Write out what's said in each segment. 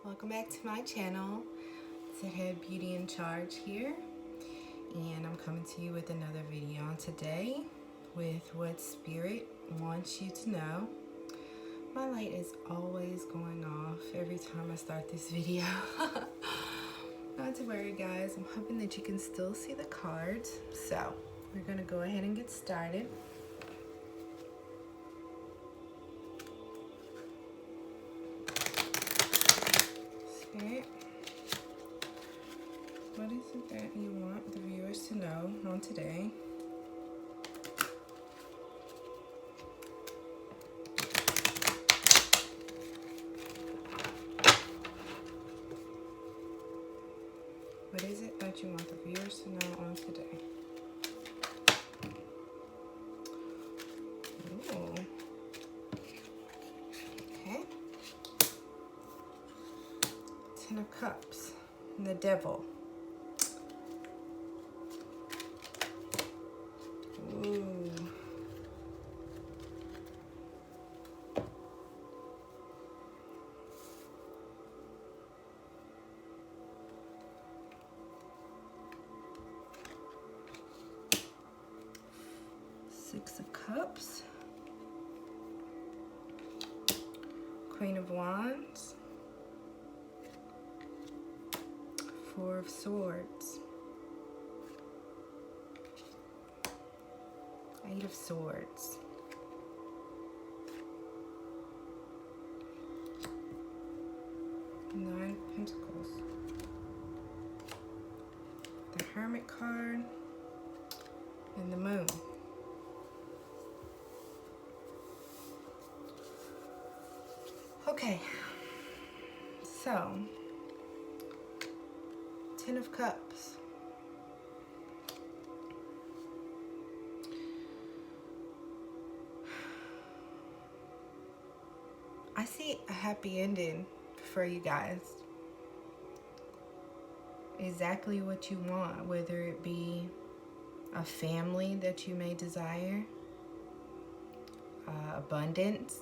Welcome back to my channel. It's Head Beauty in Charge here, and I'm coming to you with another video today with what Spirit wants you to know. My light is always going off every time I start this video. Not to worry, guys. I'm hoping that you can still see the cards. So we're gonna go ahead and get started. Spirit, what is it that you want the viewers to know on today? What is it that you want the viewers to know on today? Ooh. Okay. Ten of Cups. And the Devil. Ooh. Six of Cups. Queen of Wands. Four of Swords. Eight of Swords. Nine of Pentacles. The Hermit card. And the Moon. Okay, so Ten of Cups. I see a happy ending for you guys. Exactly what you want, whether it be a family that you may desire, abundance.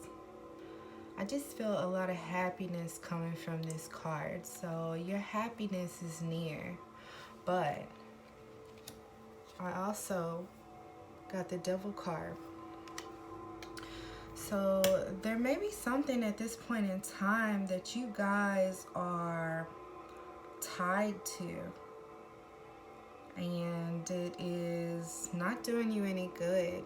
I just feel a lot of happiness coming from this card. So your happiness is near. But I also got the Devil card. So there may be something at this point in time that you guys are tied to. And it is not doing you any good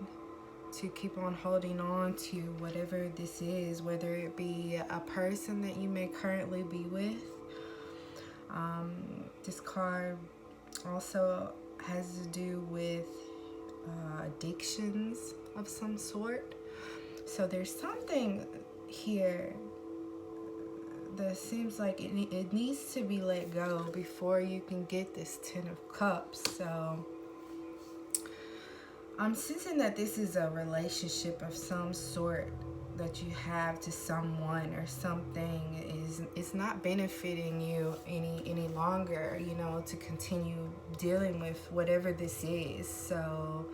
to keep on holding on to whatever this is, whether it be a person that you may currently be with. This card also has to do with addictions of some sort. So there's something here that seems like it needs to be let go before you can get this Ten of Cups. So I'm sensing that this is a relationship of some sort that you have to someone or something is not benefiting you any longer, you know, to continue dealing with whatever this is. So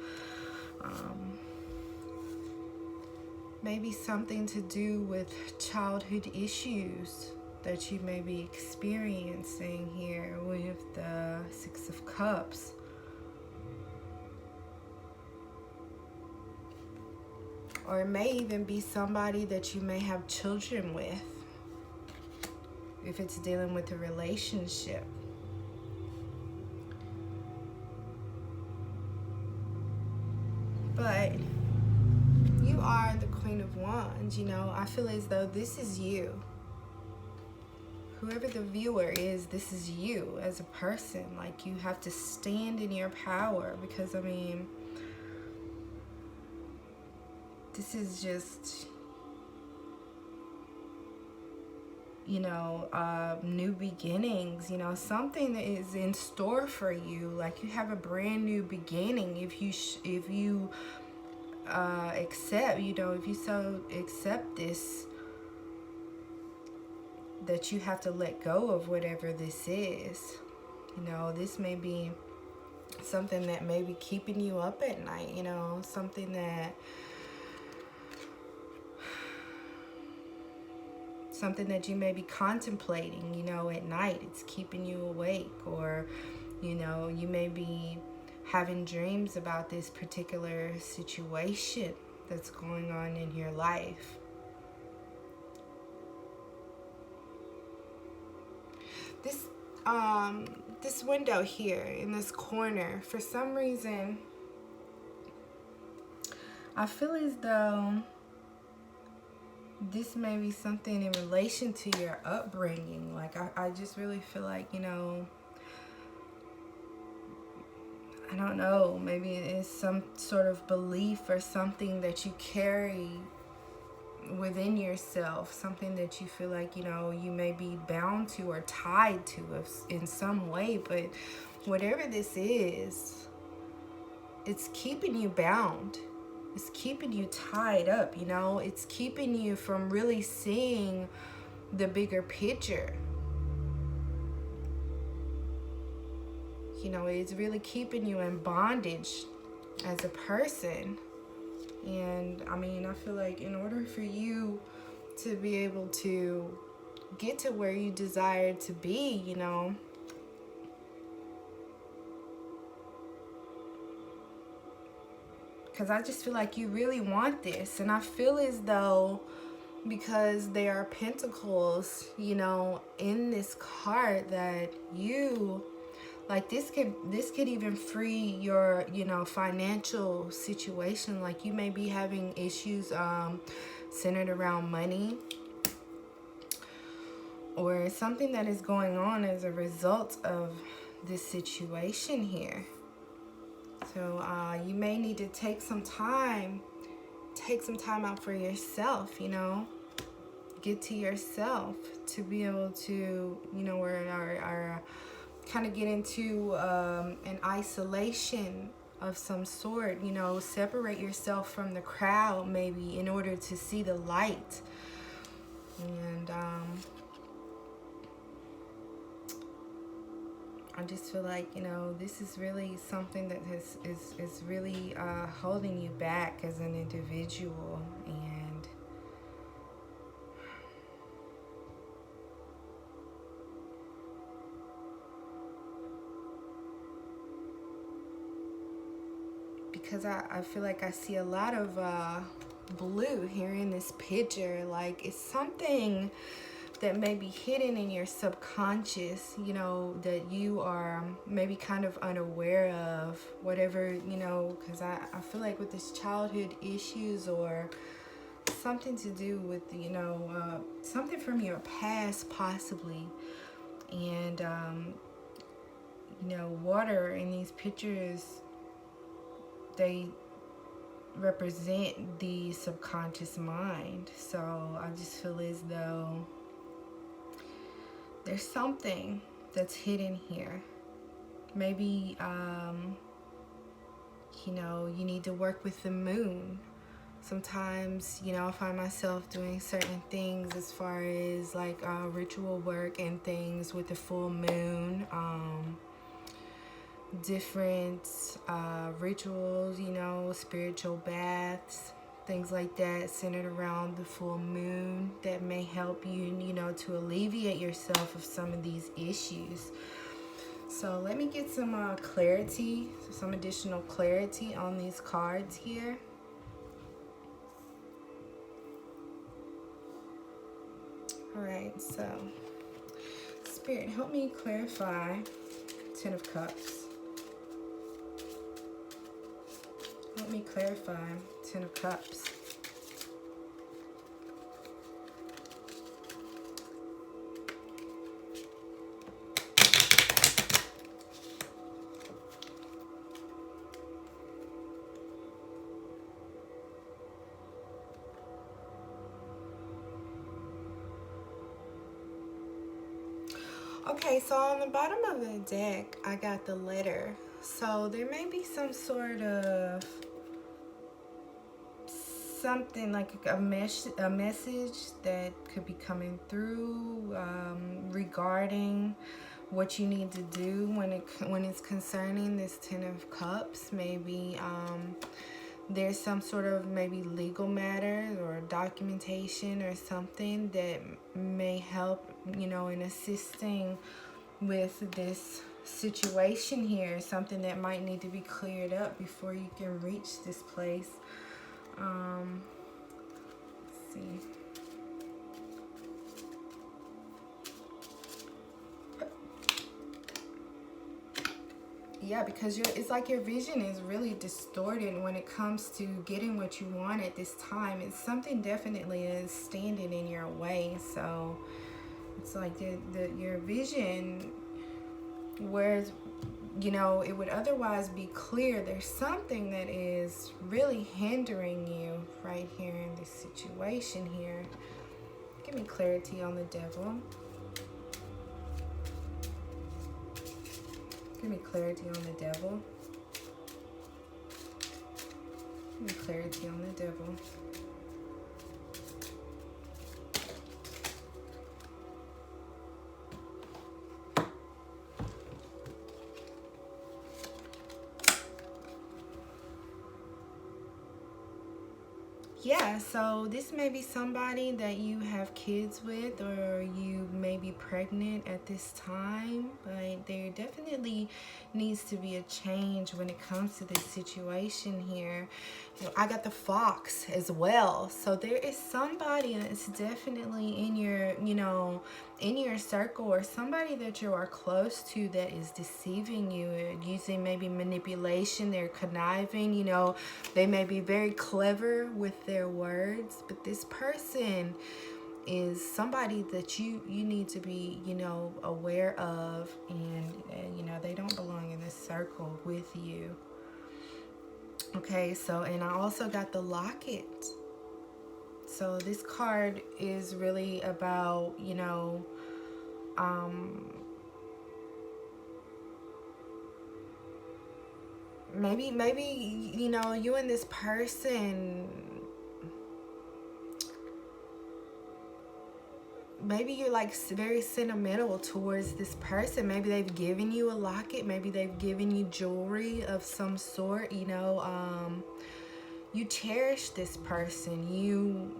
maybe something to do with childhood issues that you may be experiencing here with the Six of Cups. Or it may even be somebody that you may have children with, if it's dealing with a relationship. But you are the Queen of Wands, you know. I feel as though this is you. Whoever the viewer is, this is you as a person. Like, you have to stand in your power, because, I mean, this is just, you know, new beginnings, you know, something that is in store for you. Like, you have a brand new beginning if you accept, you know, if you so accept this, that you have to let go of whatever this is. You know, this may be something that may be keeping you up at night, you know, something that something that you may be contemplating, you know, at night. It's keeping you awake, or, you know, you may be having dreams about this particular situation that's going on in your life. This window here in this corner, for some reason, I feel as though this may be something in relation to your upbringing. Like, I just really feel like, you know, I don't know, maybe it is some sort of belief or something that you carry within yourself, something that you feel like, you know, you may be bound to or tied to in some way. But whatever this is, it's keeping you bound. It's keeping you tied up, you know. It's keeping you from really seeing the bigger picture. You know, it's really keeping you in bondage as a person. And I mean, I feel like in order for you to be able to get to where you desire to be, you know, because I just feel like you really want this. And I feel as though, because there are pentacles, you know, in this card, that you, like, this could even free your, you know, financial situation. Like, you may be having issues centered around money, or something that is going on as a result of this situation here. So you may need to take some time out for yourself, you know, get to yourself to be able to, you know, or kind of get into an isolation of some sort, you know, separate yourself from the crowd maybe in order to see the light. And I just feel like, you know, this is really something that is really holding you back as an individual. And because I feel like I see a lot of blue here in this picture. Like, it's something that may be hidden in your subconscious, you know, that you are maybe kind of unaware of, whatever, you know, because I feel like with this childhood issues, or something to do with, you know, something from your past possibly. And, you know, water in these pictures, they represent the subconscious mind. So I just feel as though there's something that's hidden here. Maybe, you know, you need to work with the moon. Sometimes, you know, I find myself doing certain things as far as like ritual work and things with the full moon. Different rituals, you know, spiritual baths, things like that centered around the full moon that may help you, you know, to alleviate yourself of some of these issues. So let me get some clarity, some additional clarity on these cards here. All right, so Spirit, help me clarify Ten of Cups. Let me clarify Ten of Cups. Okay, so on the bottom of the deck, I got the letter. So there may be some sort of something like a message that could be coming through regarding what you need to do when it's concerning this Ten of Cups. Maybe there's some sort of maybe legal matters or documentation or something that may help, you know, in assisting with this situation here, something that might need to be cleared up before you can reach this place. Let's see. Yeah, because it's like your vision is really distorted when it comes to getting what you want at this time. It's something definitely is standing in your way. So it's like your vision, whereas, you know, it would otherwise be clear, there's something that is really hindering you right here in this situation here. Give me clarity on the devil. Give me clarity on the devil. Give me clarity on the devil. Yeah, so this may be somebody that you have kids with, or you may be pregnant at this time, but there definitely needs to be a change when it comes to this situation here. I got the fox as well. So there is somebody that's definitely in your, you know, in your circle, or somebody that you are close to that is deceiving you, using maybe manipulation. They're conniving, you know, they may be very clever with their words, but this person is somebody that you need to be, you know, aware of, and you know, they don't belong in this circle with you. Okay, so, and I also got the locket. So this card is really about, you know, maybe, you know, you and this person, maybe you're like very sentimental towards this person. Maybe they've given you a locket. Maybe they've given you jewelry of some sort, you know. You cherish this person.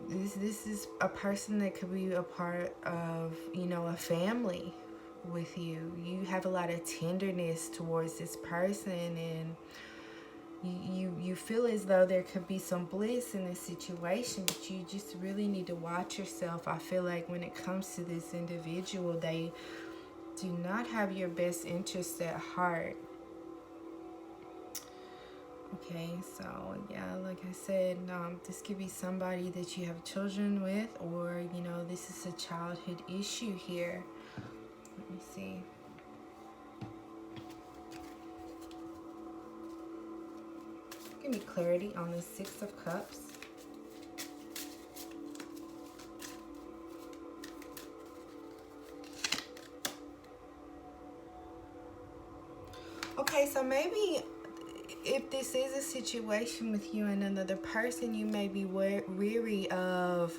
This is a person that could be a part of, you know, a family with you. You have a lot of tenderness towards this person, and you feel as though there could be some bliss in this situation, but you just really need to watch yourself. I feel like when it comes to this individual, they do not have your best interest at heart. Okay, so yeah, like I said, this could be somebody that you have children with, or, you know, this is a childhood issue here. Let me see. Give me clarity on the Six of Cups. Okay, so maybe if this is a situation with you and another person, you may be weary of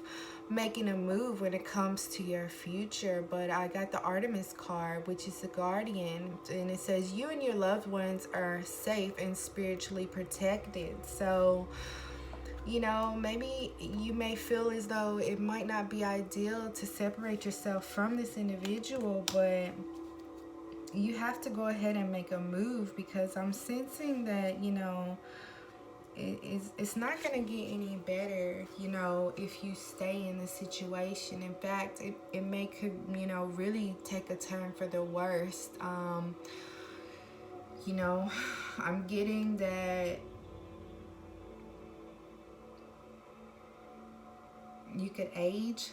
making a move when it comes to your future. But I got the Artemis card, which is the guardian, and it says you and your loved ones are safe and spiritually protected. So, you know, maybe you may feel as though it might not be ideal to separate yourself from this individual, but you have to go ahead and make a move, because I'm sensing that, you know, it's not going to get any better, you know, if you stay in the situation. In fact, it may could, you know, really take a turn for the worst. You know, I'm getting that you could age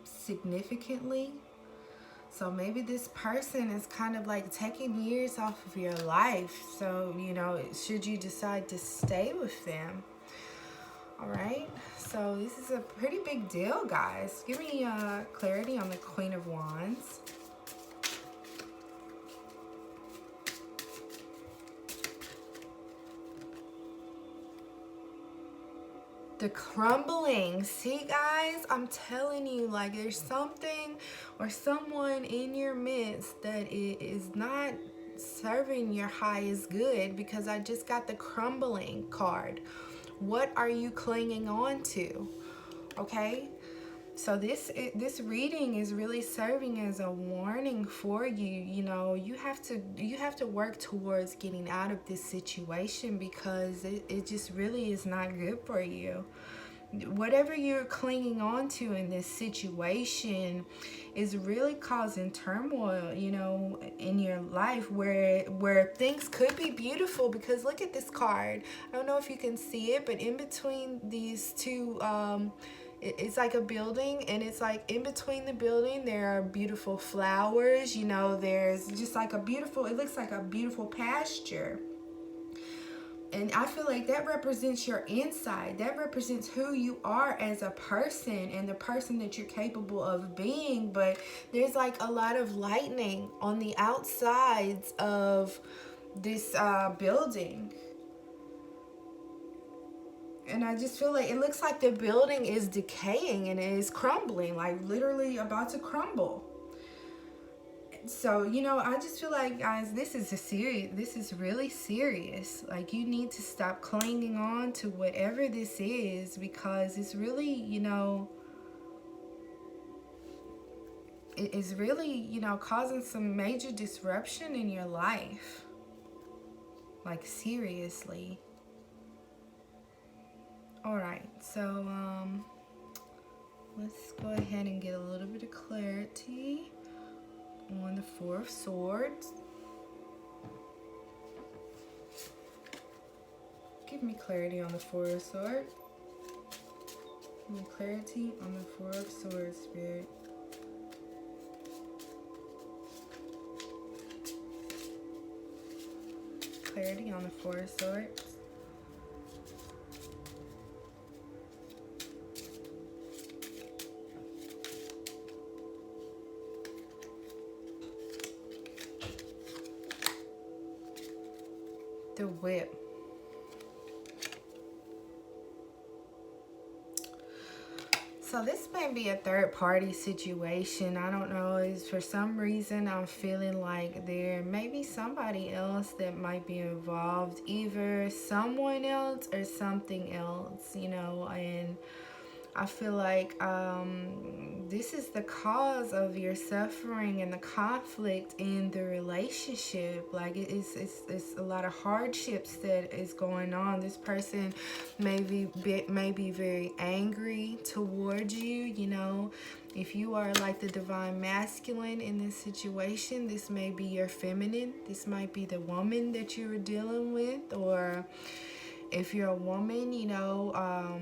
significantly. So maybe this person is kind of like taking years off of your life. So, you know, should you decide to stay with them. All right. So this is a pretty big deal, guys. Give me clarity on the Queen of Wands. The crumbling. See, guys, I'm telling you, like, there's something or someone in your midst that is not serving your highest good, because I just got the crumbling card. What are you clinging on to? Okay? So this reading is really serving as a warning for you. You know, you have to work towards getting out of this situation, because it just really is not good for you. Whatever you're clinging on to in this situation is really causing turmoil, you know, in your life, where things could be beautiful. Because look at this card. I don't know if you can see it, but in between these two, it's like a building, and it's like in between the building there are beautiful flowers. You know, there's just like a beautiful, it looks like a beautiful pasture. And I feel like that represents your inside. That represents who you are as a person and the person that you're capable of being. But there's like a lot of lightning on the outsides of this building. And I just feel like it looks like the building is decaying and it is crumbling, like literally about to crumble. So, you know, I just feel like, guys, this is really serious. Like, you need to stop clinging on to whatever this is, because it's really, you know, it is really, you know, causing some major disruption in your life. Like, seriously. All right, so let's go ahead and get a little bit of clarity on the Four of Swords. Give me clarity on the Four of Swords. Give me clarity on the Four of Swords, Spirit. Clarity on the Four of Swords. The Whip. So this may be a third party situation. I don't know. Is for some reason I'm feeling like there may be somebody else that might be involved. Either someone else or something else, you know, and I feel like this is the cause of your suffering and the conflict in the relationship. Like it's a lot of hardships that is going on. This person may be very angry towards you. You know, if you are like the divine masculine in this situation, this may be your feminine. This might be the woman that you were dealing with, or if you're a woman, you know,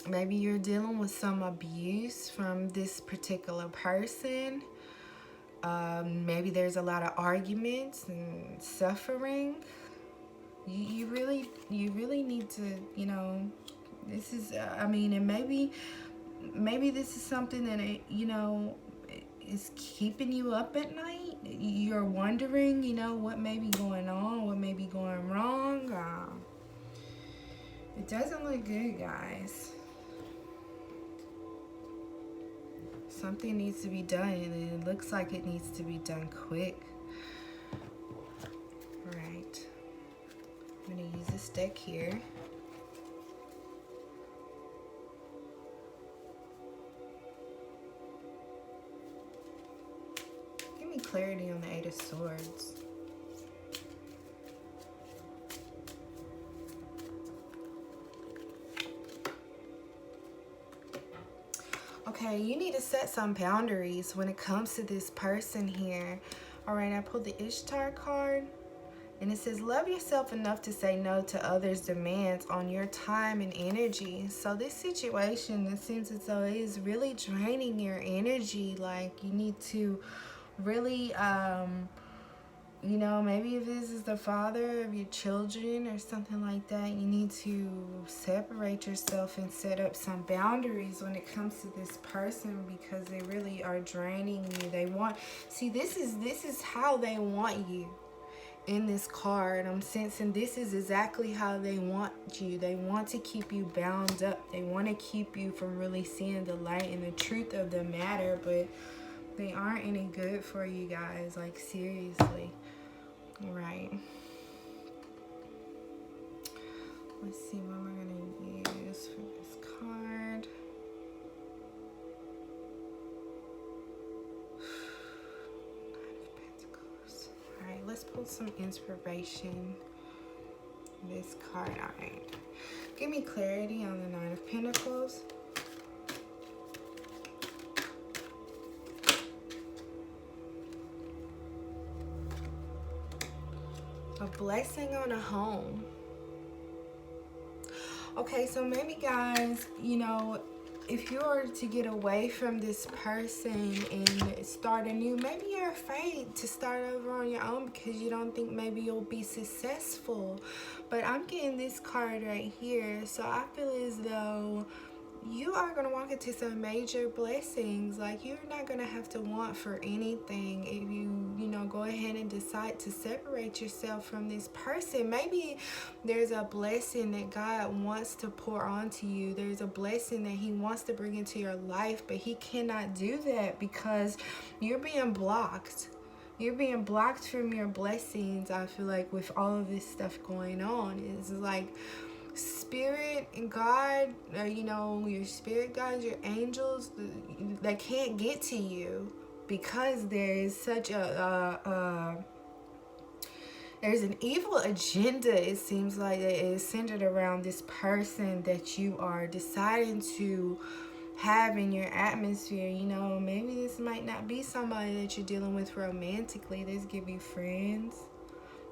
maybe you're dealing with some abuse from this particular person. Maybe there's a lot of arguments and suffering. You really need to, you know, this is, I mean, and maybe this is something that, you know, is keeping you up at night. You're wondering, you know, what may be going on, what may be going wrong. It doesn't look good, guys. Something needs to be done, and it looks like it needs to be done quick. Right. I'm going to use this deck here. Give me clarity on the Eight of Swords. Okay, you need to set some boundaries when it comes to this person here. All right, I pulled the Ishtar card, and it says, love yourself enough to say no to others' demands on your time and energy. So this situation, it seems as though it is really draining your energy. Like, you need to really, you know, maybe if this is the father of your children or something like that, you need to separate yourself and set up some boundaries when it comes to this person, because they really are draining you. They want, see, this is how they want you in this card. I'm sensing this is exactly how they want you. They want to keep you bound up. They want to keep you from really seeing the light and the truth of the matter. But They aren't any good for you guys, like seriously. Right. Let's see what we're gonna use for this card. Nine of Pentacles. Alright, let's pull some inspiration. This card, alright. Give me clarity on the Nine of Pentacles. A blessing on a home. Okay, so maybe guys, you know, if you were to get away from this person and start anew, maybe you're afraid to start over on your own because you don't think maybe you'll be successful. But I'm getting this card right here, so I feel as though you are going to walk into some major blessings. Like, you're not going to have to want for anything if you know, go ahead and decide to separate yourself from this person. Maybe there's a blessing that God wants to pour onto you. There's a blessing that he wants to bring into your life, but he cannot do that because you're being blocked. You're being blocked from your blessings, I feel like, with all of this stuff going on. It's like spirit and God, you know, your spirit guides, your angels, they can't get to you because there is such there's an evil agenda, it seems like, that is centered around this person that you are deciding to have in your atmosphere. You know, maybe this might not be somebody that you're dealing with romantically. This give you friends.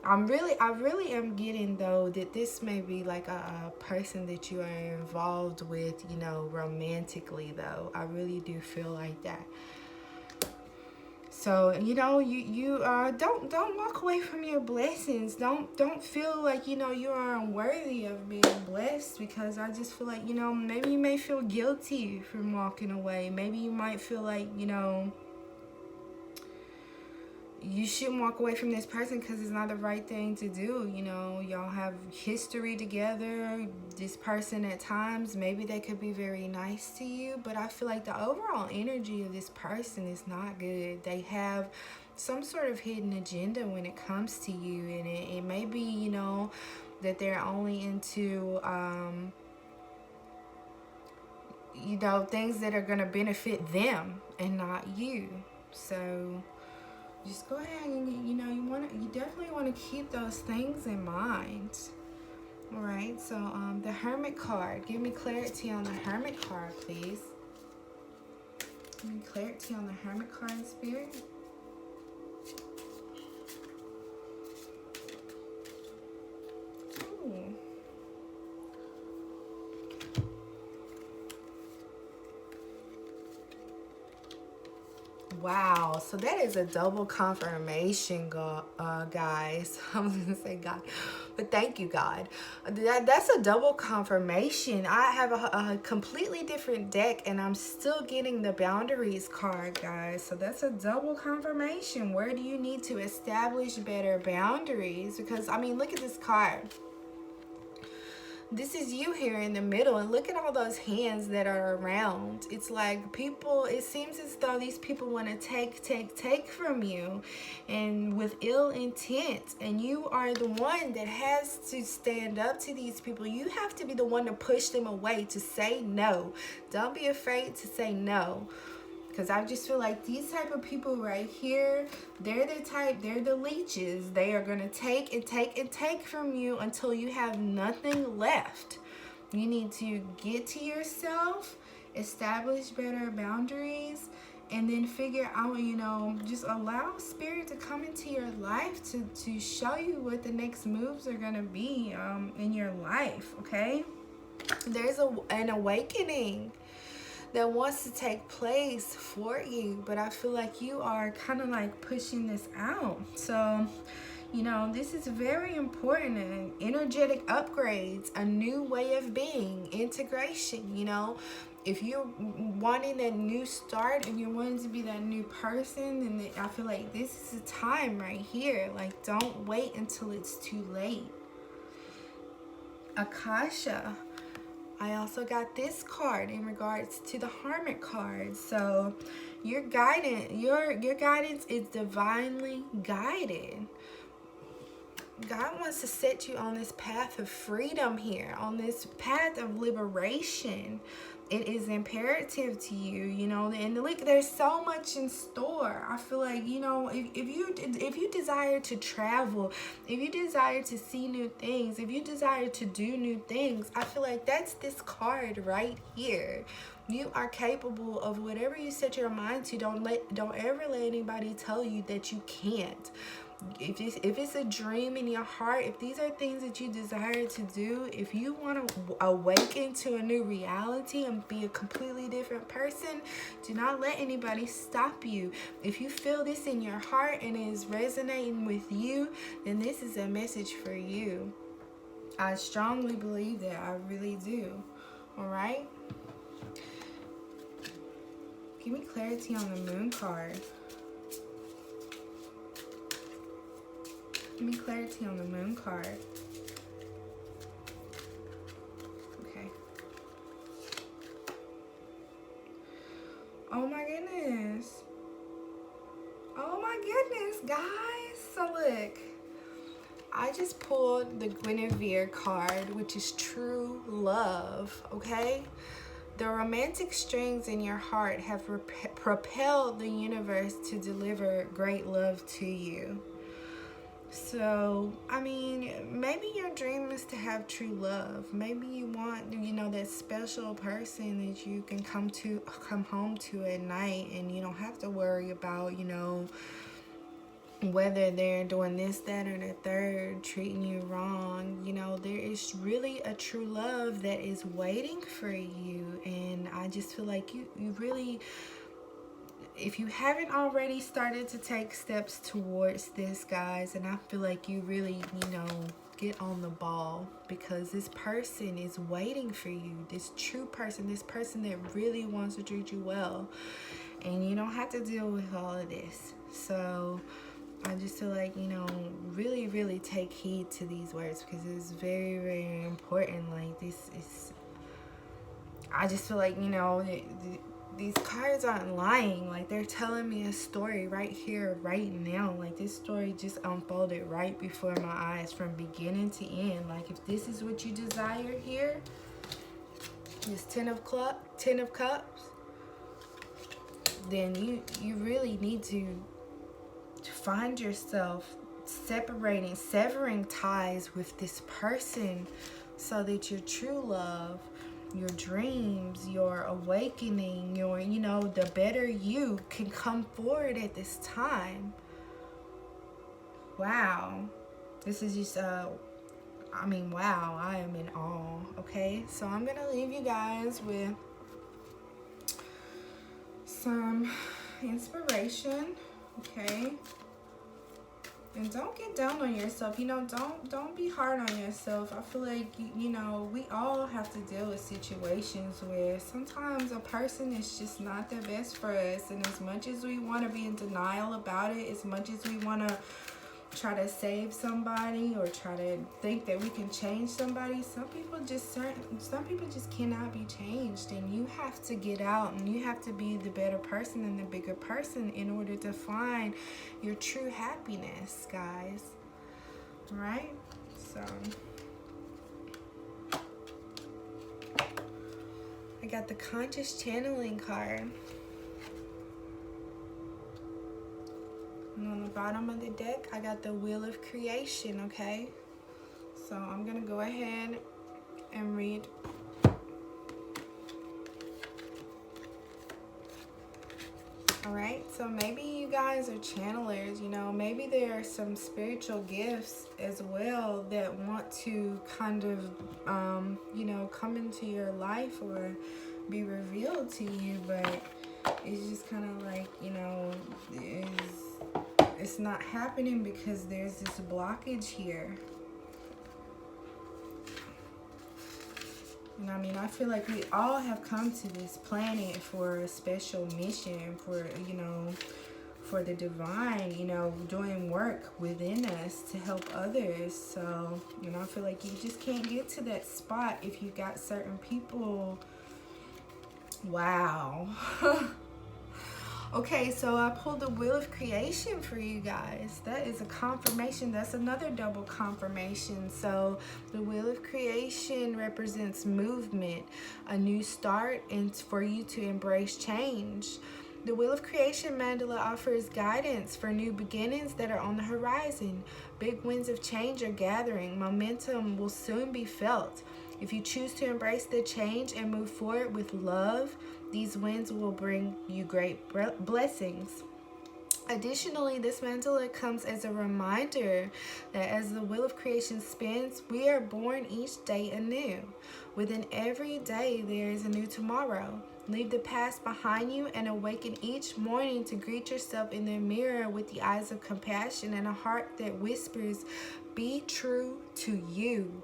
I really am getting though that this may be like a person that you are involved with, you know, romantically though. I really do feel like that. So, you know, you don't walk away from your blessings. Don't feel like, you know, you are unworthy of being blessed, because I just feel like, you know, maybe you may feel guilty from walking away. Maybe you might feel like, you know, you shouldn't walk away from this person because it's not the right thing to do. You know, y'all have history together. This person at times, maybe they could be very nice to you, but I feel like the overall energy of this person is not good. They have some sort of hidden agenda when it comes to you, and it may be, you know, that they're only into you know, things that are going to benefit them and not you. So just go ahead and, you know, you definitely want to keep those things in mind. All right, so the Hermit card. Give me clarity on the Hermit card, please. Give me clarity on the Hermit card, Spirit. Ooh. Wow, so that is a double confirmation, guys. I was going to say God, but thank you, God. That's a double confirmation. I have a completely different deck, and I'm still getting the Boundaries card, guys. So that's a double confirmation. Where do you need to establish better boundaries? Because, I mean, look at this card. This is you here in the middle, and look at all those hands that are around. It's like people, it seems as though these people want to take from you, and with ill intent, and you are the one that has to stand up to these people. You have to be the one to push them away, to say no. Don't be afraid to say no. Because I just feel like these type of people right here, they're the leeches. They are going to take and take and take from you until you have nothing left. You need to get to yourself, establish better boundaries, and then figure out, you know, just allow Spirit to come into your life to show you what the next moves are going to be in your life, okay? There's an awakening that wants to take place for you, but I feel like you are kind of like pushing this out. So, you know, this is very important. And energetic upgrades, a new way of being, integration. You know, if you're wanting a new start and you're wanting to be that new person, then I feel like this is a time right here. Like, don't wait until it's too late. Akasha. I also got this card in regards to the Hermit card. So your guidance is divinely guided. God wants to set you on this path of freedom here, on this path of liberation. It is imperative to you, you know, and look, there's so much in store. I feel like, you know, if you desire to travel, if you desire to see new things, if you desire to do new things, I feel like that's this card right here. You are capable of whatever you set your mind to. Don't ever let anybody tell you that you can't. If it's a dream in your heart, if these are things that you desire to do, if you want to awaken to a new reality and be a completely different person, do not let anybody stop you. If you feel this in your heart and it is resonating with you, then this is a message for you. I strongly believe that. I really do. All right? Give me clarity on the Moon card. Give me clarity on the Moon card. Okay. Oh my goodness. Oh my goodness, guys. So look, I just pulled the Guinevere card, which is true love, okay? The romantic strings in your heart have propelled the universe to deliver great love to you. So, I mean, maybe your dream is to have true love. Maybe you want, you know, that special person that you can come home to at night, and you don't have to worry about, you know, whether they're doing this, that, or the third, treating you wrong. You know, there is really a true love that is waiting for you. And I just feel like you really, if you haven't already started to take steps towards this, guys, and I feel like you really, you know, get on the ball, because this person is waiting for you. This true person, this person that really wants to treat you well. And you don't have to deal with all of this. So I just feel like, you know, really, really take heed to these words, because it's very, very important. Like, this is, I just feel like, you know, these cards aren't lying. Like, they're telling me a story right here, right now. Like, this story just unfolded right before my eyes from beginning to end. Like, if this is what you desire here, this Ten of Cups, then you really need to find yourself severing ties with this person, so that your true love, your dreams, your awakening, your, you know, the better you can come forward at this time. Wow. This is just, I mean, wow, I am in awe. Okay, so I'm gonna leave you guys with some inspiration. Okay, and don't get down on yourself. You know, don't be hard on yourself. I feel like, you know, we all have to deal with situations where sometimes a person is just not the best for us, and as much as we want to be in denial about it, as much as we want to try to save somebody or try to think that we can change somebody, some people just cannot be changed. And you have to get out, and you have to be the better person and the bigger person in order to find your true happiness, guys. All right? So I got the Conscious Channeling card. And on the bottom of the deck, I got the Wheel of Creation, okay? So I'm going to go ahead and read. Alright, so maybe you guys are channelers, you know. Maybe there are some spiritual gifts as well that want to kind of, you know, come into your life or be revealed to you. But it's just kind of like, you know, it's not happening because there's this blockage here. And I mean, I feel like we all have come to this planet for a special mission, for, you know, for the divine, you know, doing work within us to help others. So, you know, I feel like you just can't get to that spot if you got certain people. Wow. Okay, so I pulled the Wheel of Creation for you guys. That is a confirmation. That's another double confirmation. So the Wheel of Creation represents movement, a new start, and for you to embrace change. The Wheel of Creation mandala offers guidance for new beginnings that are on the horizon. Big winds of change are gathering. Momentum will soon be felt. If you choose to embrace the change and move forward with love, these winds will bring you great blessings. Additionally, this mandala comes as a reminder that as the Wheel of Creation spins, we are born each day anew. Within every day, there is a new tomorrow. Leave the past behind you and awaken each morning to greet yourself in the mirror with the eyes of compassion and a heart that whispers, "Be true to you."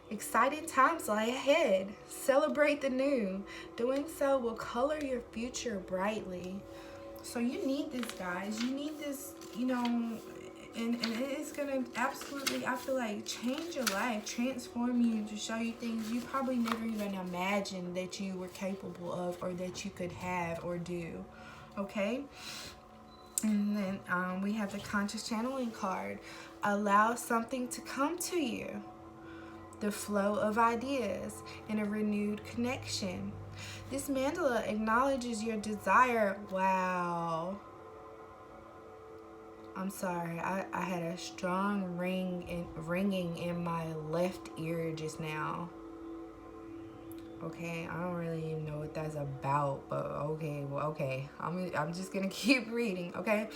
Exciting times lie ahead. Celebrate the new. Doing so will color your future brightly. So you need this, guys. You need this, you know, and it is going to absolutely, I feel like, change your life, transform you, to show you things you probably never even imagined that you were capable of or that you could have or do. Okay? And then we have the Conscious Channeling card. Allow something to come to you. The flow of ideas and a renewed connection. This mandala acknowledges your desire. Wow. I'm sorry. I had a strong ringing in my left ear just now. Okay, I don't really even know what that's about, but okay, well, okay. I'm just gonna keep reading, okay?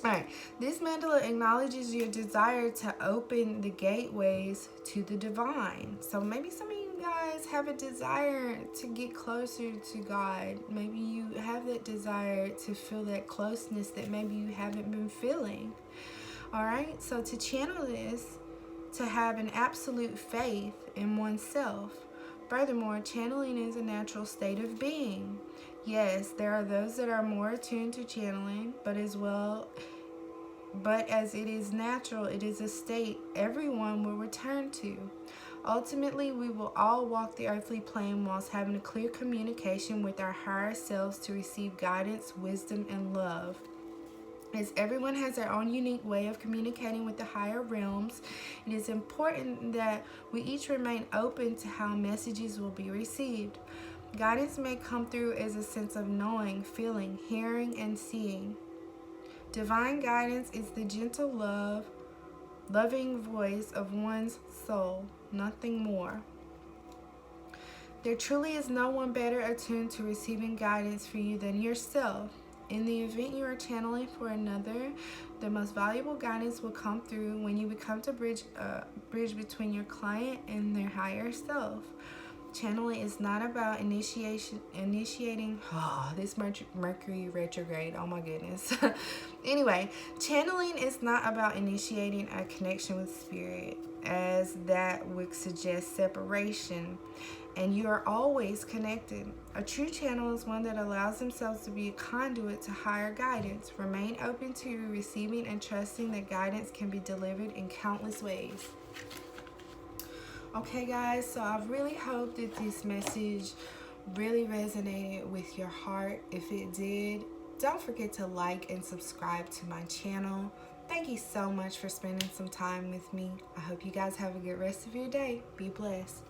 Alright, this mandala acknowledges your desire to open the gateways to the divine. So maybe some of you guys have a desire to get closer to God. Maybe you have that desire to feel that closeness that maybe you haven't been feeling. Alright, so to channel this, to have an absolute faith in oneself. Furthermore, channeling is a natural state of being. Yes, there are those that are more attuned to channeling, but as it is natural, it is a state everyone will return to. Ultimately, we will all walk the earthly plane whilst having a clear communication with our higher selves to receive guidance, wisdom, and love. As everyone has their own unique way of communicating with the higher realms, it is important that we each remain open to how messages will be received. Guidance may come through as a sense of knowing, feeling, hearing, and seeing. Divine guidance is the gentle loving voice of one's soul, nothing more. There truly is no one better attuned to receiving guidance for you than yourself. In the event you are channeling for another, the most valuable guidance will come through when you become to bridge between your client and their higher self. Channeling is not about initiating this Mercury retrograde. Oh my goodness. Anyway, channeling is not about initiating a connection with spirit, as that would suggest separation, and you are always connected. A true channel is one that allows themselves to be a conduit to higher guidance. Remain open to receiving and trusting that guidance can be delivered in countless ways. Okay, guys, so I really hope that this message really resonated with your heart. If it did, don't forget to like and subscribe to my channel. Thank you so much for spending some time with me. I hope you guys have a good rest of your day. Be blessed.